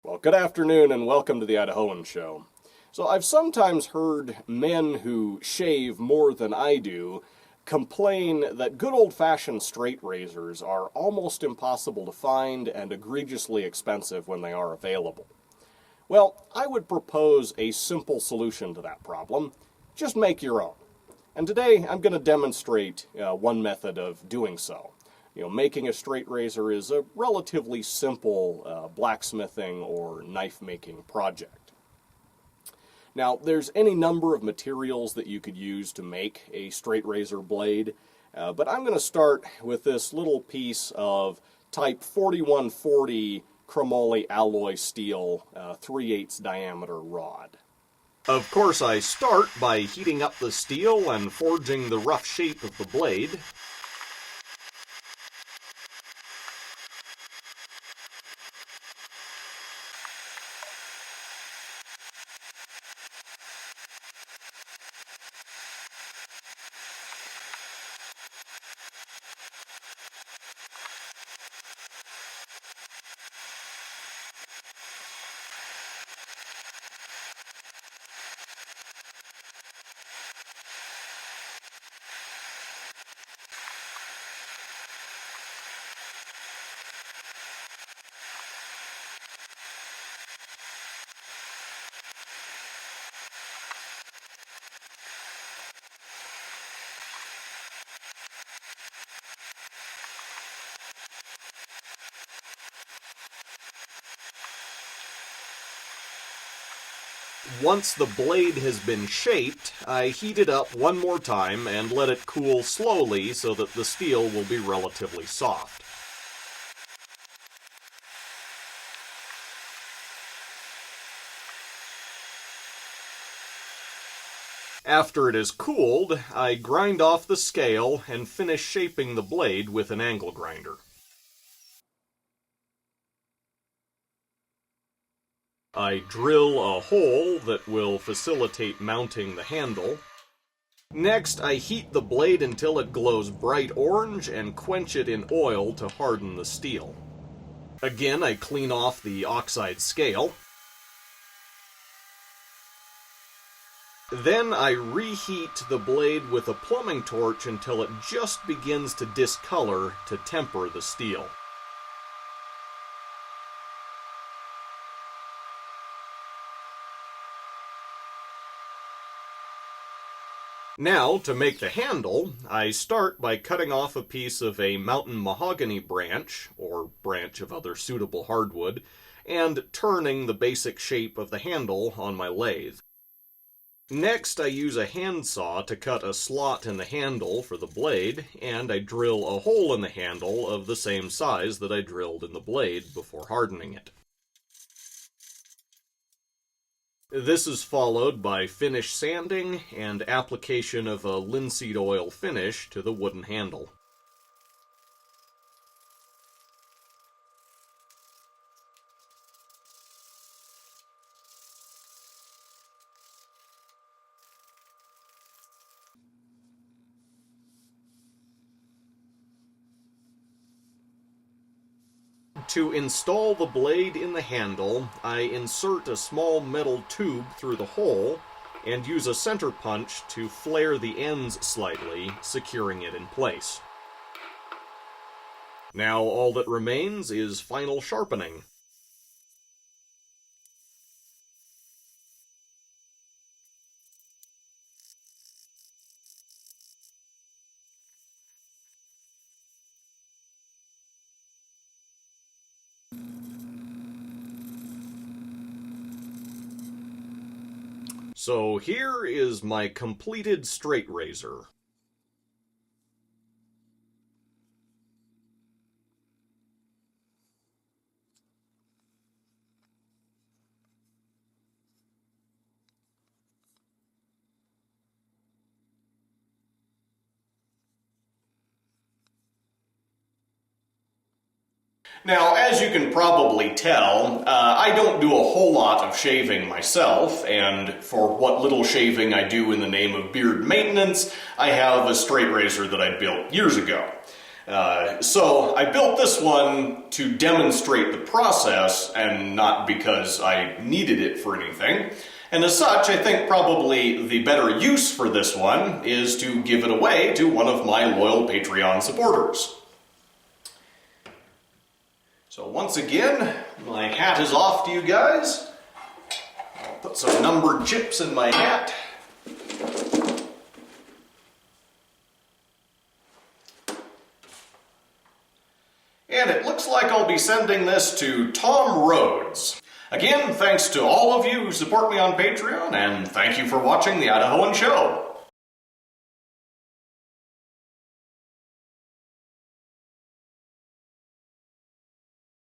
Well, good afternoon and welcome to the Idahoan Show. So I've sometimes heard men who shave more than I do complain that good old-fashioned straight razors are almost impossible to find and egregiously expensive when they are available. Well, I would propose a simple solution to that problem. Just make your own. And today I'm going to demonstrate one method of doing so. Making a straight razor is a relatively simple blacksmithing or knife-making project. Now, there's any number of materials that you could use to make a straight razor blade, but I'm going to start with this little piece of type 4140 chrome-moly alloy steel 3/8 diameter rod. Of course, I start by heating up the steel and forging the rough shape of the blade. Once the blade has been shaped, I heat it up one more time and let it cool slowly so that the steel will be relatively soft. After it is cooled, I grind off the scale and finish shaping the blade with an angle grinder. I drill a hole that will facilitate mounting the handle. Next, I heat the blade until it glows bright orange and quench it in oil to harden the steel. Again, I clean off the oxide scale. Then I reheat the blade with a plumbing torch until it just begins to discolor to temper the steel. Now, to make the handle, I start by cutting off a piece of a mountain mahogany branch, or branch of other suitable hardwood, and turning the basic shape of the handle on my lathe. Next, I use a handsaw to cut a slot in the handle for the blade, and I drill a hole in the handle of the same size that I drilled in the blade before hardening it. This is followed by finish sanding and application of a linseed oil finish to the wooden handle. To install the blade in the handle, I insert a small metal tube through the hole and use a center punch to flare the ends slightly, securing it in place. Now all that remains is final sharpening. So here is my completed straight razor. Now, as you can probably tell, I don't do a whole lot of shaving myself, and for what little shaving I do in the name of beard maintenance, I have a straight razor that I built years ago. So I built this one to demonstrate the process and not because I needed it for anything. And as such, I think probably the better use for this one is to give it away to one of my loyal Patreon supporters. So once again, my hat is off to you guys. I'll put some numbered chips in my hat. And it looks like I'll be sending this to Tom Rhodes. Again, thanks to all of you who support me on Patreon, and thank you for watching The Idahoan Show.